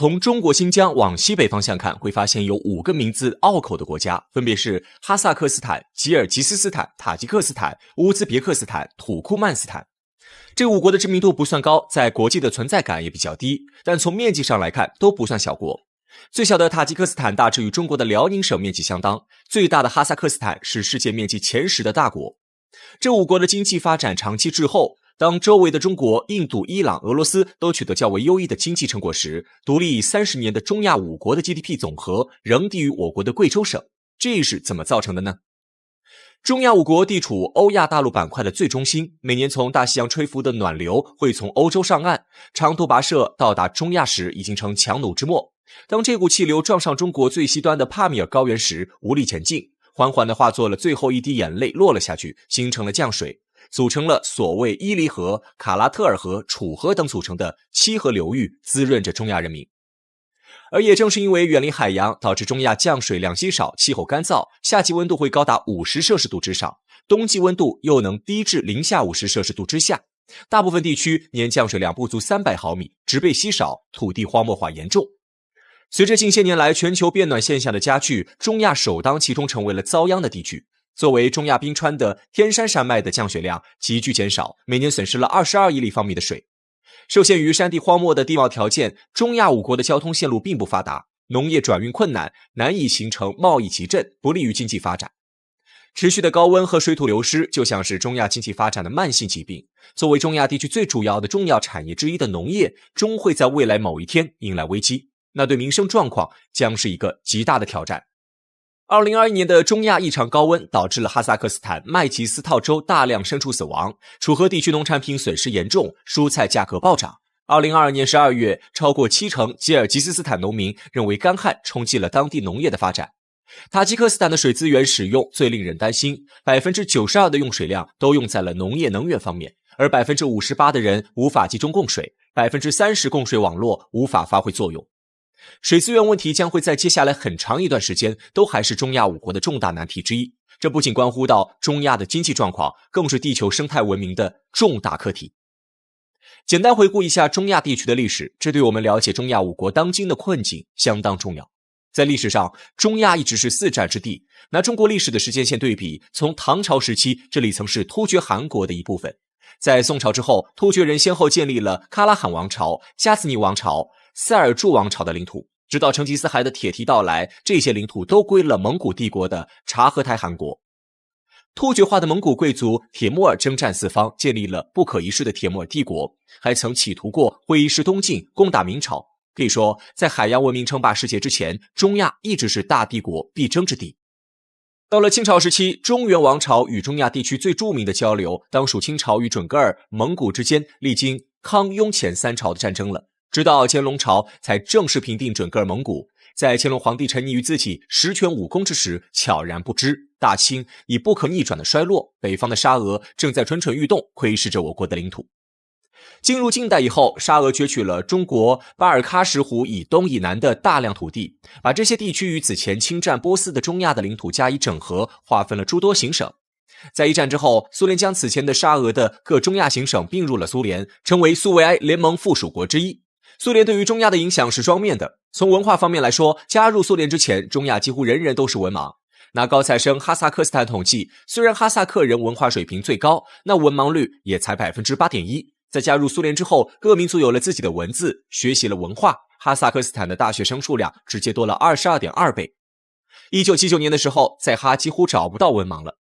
从中国新疆往西北方向看，会发现有5个名字拗口的国家，分别是哈萨克斯坦、吉尔吉斯斯坦、塔吉克斯坦、乌兹别克斯坦、土库曼斯坦。这5国的知名度不算高，在国际的存在感也比较低，但从面积上来看都不算小国。最小的塔吉克斯坦大致与中国的辽宁省面积相当，最大的哈萨克斯坦是世界面积前10的大国。这5国的经济发展长期滞后，当周围的中国、印度、伊朗、俄罗斯都取得较为优异的经济成果时，独立30年的中亚5国的 GDP 总和仍低于我国的贵州省，这是怎么造成的呢？中亚5国地处欧亚大陆板块的最中心，每年从大西洋吹拂的暖流会从欧洲上岸，长途跋涉到达中亚时已经成强弩之末。当这股气流撞上中国最西端的帕米尔高原时，无力前进，缓缓地化作了最后一滴眼泪落了下去，形成了降水，组成了所谓伊犁河、卡拉特尔河、楚河等组成的7河流域，滋润着中亚人民。而也正是因为远离海洋，导致中亚降水量稀少，气候干燥，夏季温度会高达50摄氏度之上，冬季温度又能低至零下50摄氏度之下。大部分地区年降水量不足300毫米，植被稀少，土地荒漠化严重。随着近些年来全球变暖现象的加剧，中亚首当其冲成为了遭殃的地区。作为中亚冰川的天山山脉的降雪量急剧减少，每年损失了22亿立方米的水。受限于山地荒漠的地貌条件，中亚5国的交通线路并不发达，农业转运困难，难以形成贸易集镇，不利于经济发展。持续的高温和水土流失就像是中亚经济发展的慢性疾病。作为中亚地区最主要的重要产业之一的农业，终会在未来某一天迎来危机，那对民生状况将是一个极大的挑战。2021年的中亚异常高温导致了哈萨克斯坦麦吉斯套州大量牲畜死亡，楚河地区农产品损失严重，蔬菜价格暴涨。2022年12月，超过70%吉尔吉斯斯坦农民认为干旱冲击了当地农业的发展。塔吉克斯坦的水资源使用最令人担心， 92% 的用水量都用在了农业能源方面，而 58% 的人无法集中供水， 30% 供水网络无法发挥作用。水资源问题将会在接下来很长一段时间都还是中亚5国的重大难题之一，这不仅关乎到中亚的经济状况，更是地球生态文明的重大课题。简单回顾一下中亚地区的历史，这对我们了解中亚5国当今的困境相当重要。在历史上，中亚一直是4战之地。拿中国历史的时间线对比，从唐朝时期，这里曾是突厥汗国的一部分。在宋朝之后，突厥人先后建立了喀拉罕王朝、加兹尼王朝、塞尔柱王朝的领土，直到成吉思汗的铁蹄到来，这些领土都归了蒙古帝国的察合台汗国。突厥化的蒙古贵族铁木儿征战四方，建立了不可一世的铁木儿帝国，还曾企图过挥师东进，攻打明朝。可以说，在海洋文明称霸世界之前，中亚一直是大帝国必争之地。到了清朝时期，中原王朝与中亚地区最著名的交流，当属清朝与准噶尔、蒙古之间历经康雍乾3朝的战争了。直到乾隆朝才正式平定准噶尔蒙古。在乾隆皇帝沉溺于自己十全武功之时，悄然不知大清已不可逆转的衰落，北方的沙俄正在蠢蠢欲动，窥视着我国的领土。进入近代以后，沙俄攫取了中国巴尔喀什湖以东以南的大量土地，把这些地区与此前侵占波斯的中亚的领土加以整合，划分了诸多行省。在一战之后，苏联将此前的沙俄的各中亚行省并入了苏联，成为苏维埃联盟附属国之一。苏联对于中亚的影响是双面的，从文化方面来说，加入苏联之前，中亚几乎人人都是文盲。拿高材生哈萨克斯坦统计，虽然哈萨克人文化水平最高，那文盲率也才 8.1%。在加入苏联之后，各民族有了自己的文字，学习了文化，哈萨克斯坦的大学生数量直接多了 22.2 倍。1979年的时候，在哈几乎找不到文盲了。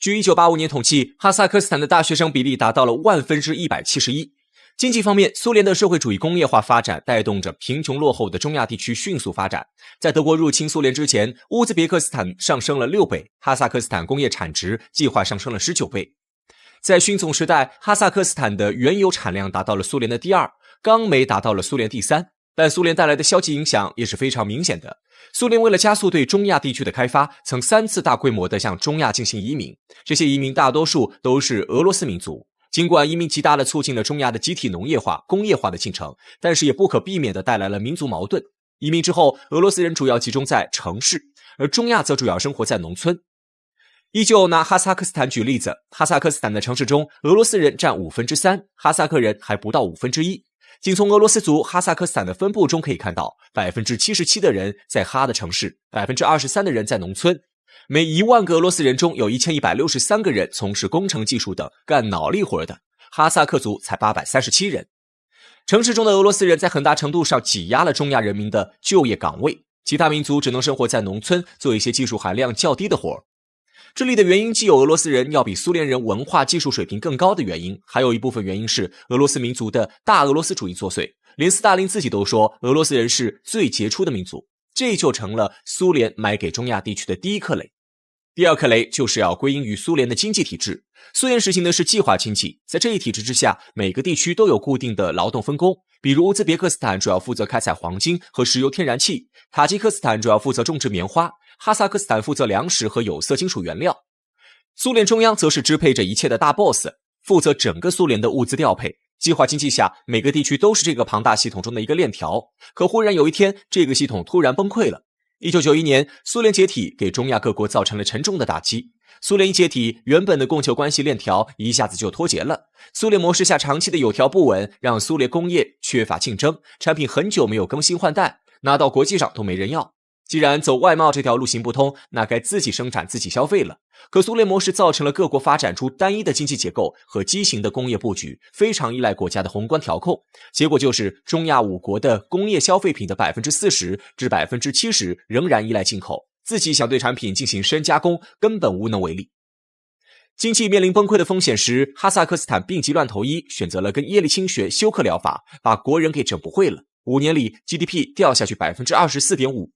据1985年统计，哈萨克斯坦的大学生比例达到了1/171%。经济方面，苏联的社会主义工业化发展带动着贫穷落后的中亚地区迅速发展。在德国入侵苏联之前，乌兹别克斯坦上升了6倍，哈萨克斯坦工业产值计划上升了19倍。在勋总时代，哈萨克斯坦的原油产量达到了苏联的第2，钢煤达到了苏联第3。但苏联带来的消极影响也是非常明显的。苏联为了加速对中亚地区的开发，曾3次大规模的向中亚进行移民，这些移民大多数都是俄罗斯民族。尽管移民极大地促进了中亚的集体农业化、工业化的进程，但是也不可避免地带来了民族矛盾。移民之后，俄罗斯人主要集中在城市，而中亚则主要生活在农村。依旧拿哈萨克斯坦举例子，哈萨克斯坦的城市中，俄罗斯人占3%，哈萨克人还不到1/5。仅从俄罗斯族哈萨克斯坦的分布中可以看到 77% 的人在哈的城市， 23% 的人在农村。每1万个俄罗斯人中有1163个人从事工程技术等干脑力活的，哈萨克族才837人。城市中的俄罗斯人在很大程度上挤压了中亚人民的就业岗位，其他民族只能生活在农村，做一些技术含量较低的活。这里的原因既有俄罗斯人要比苏联人文化技术水平更高的原因，还有一部分原因是俄罗斯民族的大俄罗斯主义作祟，连斯大林自己都说俄罗斯人是最杰出的民族，这就成了苏联埋给中亚地区的第一颗雷。第二颗雷就是要归因于苏联的经济体制。苏联实行的是计划经济，在这一体制之下，每个地区都有固定的劳动分工，比如乌兹别克斯坦主要负责开采黄金和石油天然气，塔吉克斯坦主要负责种植棉花，哈萨克斯坦负责粮食和有色金属原料。苏联中央则是支配着一切的大 boss， 负责整个苏联的物资调配。计划经济下，每个地区都是这个庞大系统中的一个链条，可忽然有一天，这个系统突然崩溃了。1991年，苏联解体给中亚各国造成了沉重的打击。苏联一解体，原本的供求关系链条一下子就脱节了。苏联模式下长期的有条不紊，让苏联工业缺乏竞争，产品很久没有更新换代，拿到国际上都没人要。既然走外贸这条路行不通，那该自己生产自己消费了。可苏联模式造成了各国发展出单一的经济结构和畸形的工业布局，非常依赖国家的宏观调控，结果就是中亚5国的工业消费品的 40% 至 70% 仍然依赖进口，自己想对产品进行深加工根本无能为力。经济面临崩溃的风险时，哈萨克斯坦病急乱投医，选择了跟叶利钦学休克疗法，把国人给整不会了。5年里 GDP 掉下去 24.5%。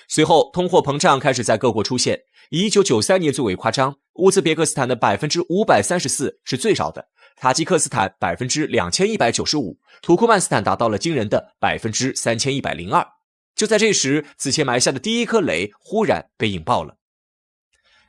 随后通货膨胀开始在各国出现，以1993年最为夸张，乌兹别克斯坦的 534% 是最少的，塔吉克斯坦 2195%， 土库曼斯坦达到了惊人的 3102%。 就在这时，此前埋下的第一颗雷忽然被引爆了。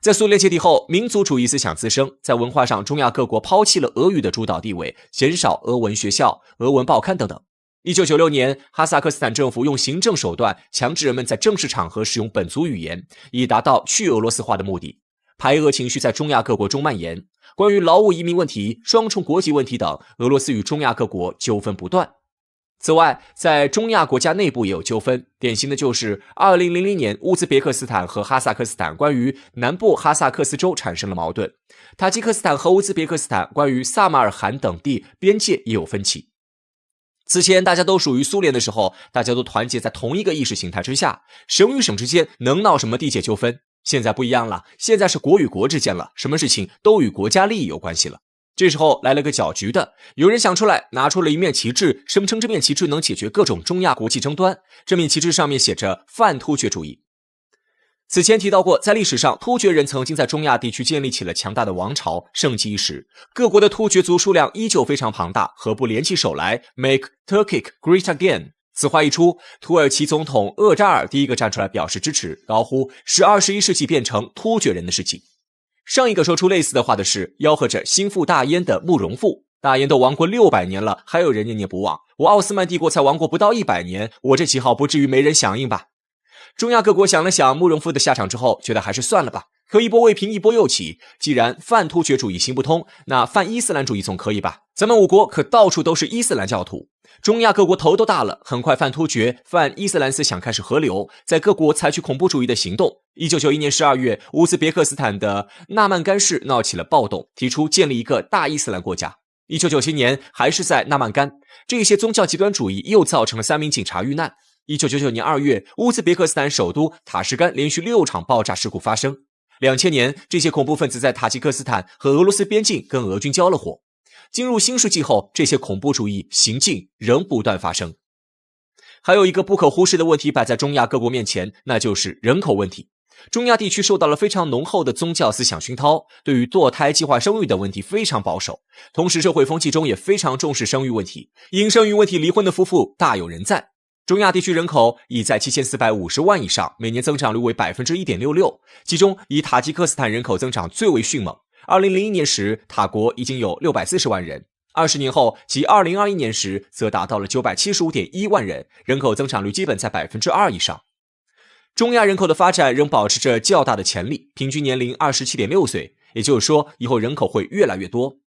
在苏联解体后，民族主义思想滋生，在文化上中亚各国抛弃了俄语的主导地位，减少俄文学校、俄文报刊等等。1996年，哈萨克斯坦政府用行政手段强制人们在正式场合使用本族语言，以达到去俄罗斯化的目的。排俄情绪在中亚各国中蔓延，关于劳务移民问题、双重国籍问题等，俄罗斯与中亚各国纠纷不断。此外，在中亚国家内部也有纠纷，典型的就是2000年乌兹别克斯坦和哈萨克斯坦关于南部哈萨克斯州产生了矛盾，塔吉克斯坦和乌兹别克斯坦关于萨马尔罕等地边界也有分歧。此前大家都属于苏联的时候，大家都团结在同一个意识形态之下，省与省之间能闹什么地界纠纷？现在不一样了，现在是国与国之间了，什么事情都与国家利益有关系了。这时候来了个搅局的，有人想出来，拿出了一面旗帜，声称这面旗帜能解决各种中亚国际争端。这面旗帜上面写着泛突厥主义。此前提到过，在历史上，突厥人曾经在中亚地区建立起了强大的王朝，盛极一时。各国的突厥族数量依旧非常庞大，何不联起手来 Make Turkic Great Again？ 此话一出，土耳其总统厄扎尔第一个站出来表示支持，高呼使21世纪变成突厥人的事情。上一个说出类似的话的是吆喝着心腹大燕的慕容复。大燕都亡国600年了，还有人念念不忘。我奥斯曼帝国才亡国不到100年，我这旗号不至于没人响应吧？中亚各国想了想慕容复的下场之后，觉得还是算了吧。可一波未平一波又起，既然泛突厥主义行不通，那泛伊斯兰主义总可以吧？咱们5国可到处都是伊斯兰教徒，中亚各国头都大了，很快泛突厥、泛伊斯兰思想开始合流，在各国采取恐怖主义的行动。1991年12月，乌兹别克斯坦的纳曼干市闹起了暴动，提出建立一个大伊斯兰国家。1997年，还是在纳曼干，这些宗教极端主义又造成了3名警察遇难。1999年2月，乌兹别克斯坦首都塔什干连续6场爆炸事故发生。2000年，这些恐怖分子在塔吉克斯坦和俄罗斯边境跟俄军交了火。进入新世纪后，这些恐怖主义行径仍不断发生。还有一个不可忽视的问题摆在中亚各国面前，那就是人口问题。中亚地区受到了非常浓厚的宗教思想熏陶，对于堕胎、计划生育等问题非常保守，同时社会风气中也非常重视生育问题，因生育问题离婚的夫妇大有人在。中亚地区人口已在7450万以上，每年增长率为 1.66%， 其中以塔吉克斯坦人口增长最为迅猛。2001年时，塔国已经有640万人，20年后，即2021年时，则达到了975.1万人，人口增长率基本在 2% 以上。中亚人口的发展仍保持着较大的潜力，平均年龄 27.6 岁，也就是说，以后人口会越来越多。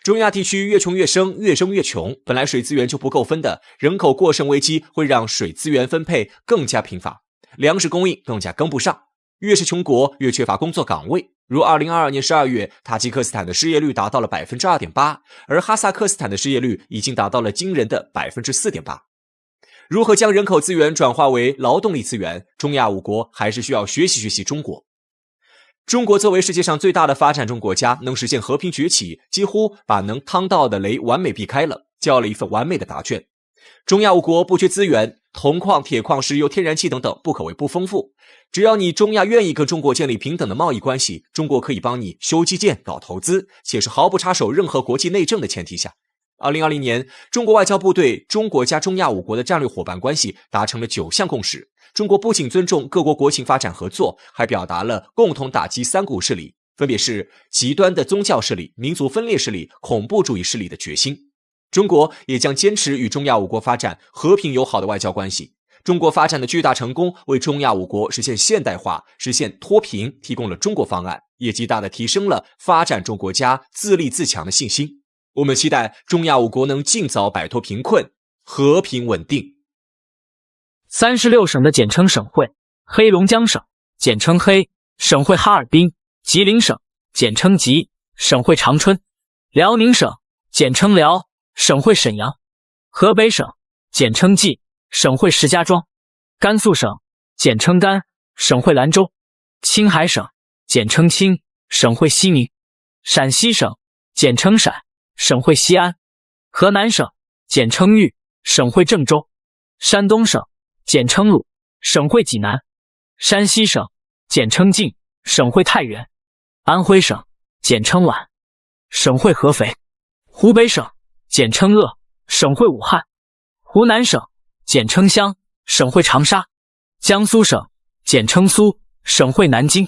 中亚地区越穷越生，越生越穷，本来水资源就不够分的，人口过剩危机会让水资源分配更加贫乏，粮食供应更加跟不上。越是穷国，越缺乏工作岗位。如2022年12月，塔吉克斯坦的失业率达到了 2.8%， 而哈萨克斯坦的失业率已经达到了惊人的 4.8%。如何将人口资源转化为劳动力资源，中亚5国还是需要学习中国。中国作为世界上最大的发展中国家，能实现和平崛起，几乎把能趟到的雷完美避开了，交了一份完美的答卷。中亚5国不缺资源，铜矿、铁矿、石油、天然气等等不可谓不丰富。只要你中亚愿意跟中国建立平等的贸易关系，中国可以帮你修基建、搞投资，且是毫不插手任何国际内政的前提下。2020年，中国外交部对中国加中亚5国的战略伙伴关系达成了9项共识。中国不仅尊重各国国情发展合作，还表达了共同打击3股势力，分别是极端的宗教势力、民族分裂势力、恐怖主义势力的决心。中国也将坚持与中亚5国发展和平友好的外交关系。中国发展的巨大成功为中亚5国实现现代化、实现脱贫提供了中国方案，也极大地提升了发展中国家自立自强的信心。我们期待中亚5国能尽早摆脱贫困，和平稳定。36省的简称省会：黑龙江省，简称黑；省会哈尔滨；吉林省，简称吉；省会长春；辽宁省，简称辽；省会沈阳；河北省，简称冀；省会石家庄；甘肃省，简称甘；省会兰州；青海省，简称青；省会西宁；陕西省，简称陕；省会西安；河南省，简称豫；省会郑州；山东省，简称鲁；省会济南；山西省，简称晋；省会太原；安徽省，简称皖；省会合肥；湖北省，简称鄂；省会武汉；湖南省，简称湘；省会长沙；江苏省，简称苏；省会南京；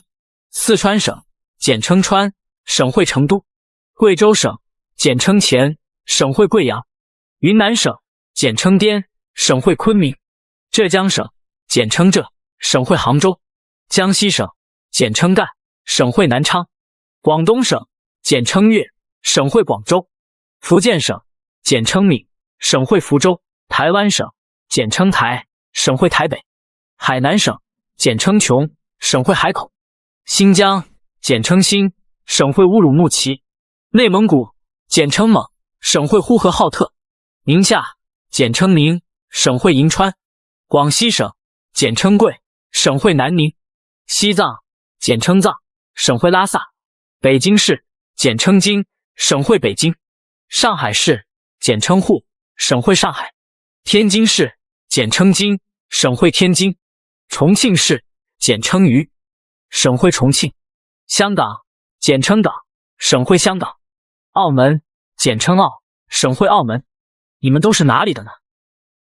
四川省，简称川；省会成都；贵州省，简称黔；省会贵阳；云南省，简称滇；省会昆明；浙江省，简称浙；省会杭州；江西省，简称赣；省会南昌；广东省，简称粤；省会广州；福建省，简称闽；省会福州；台湾省，简称台；省会台北；海南省，简称琼；省会海口；新疆，简称新；省会乌鲁木齐；内蒙古，简称蒙；省会呼和浩特；宁夏，简称宁；省会银川；广西省，简称贵；省会南宁；西藏，简称藏；省会拉萨；北京市，简称京；省会北京；上海市，简称沪；省会上海；天津市，简称津；省会天津；重庆市，简称渝；省会重庆；香港，简称港；省会香港；澳门，简称澳；省会澳门。你们都是哪里的呢？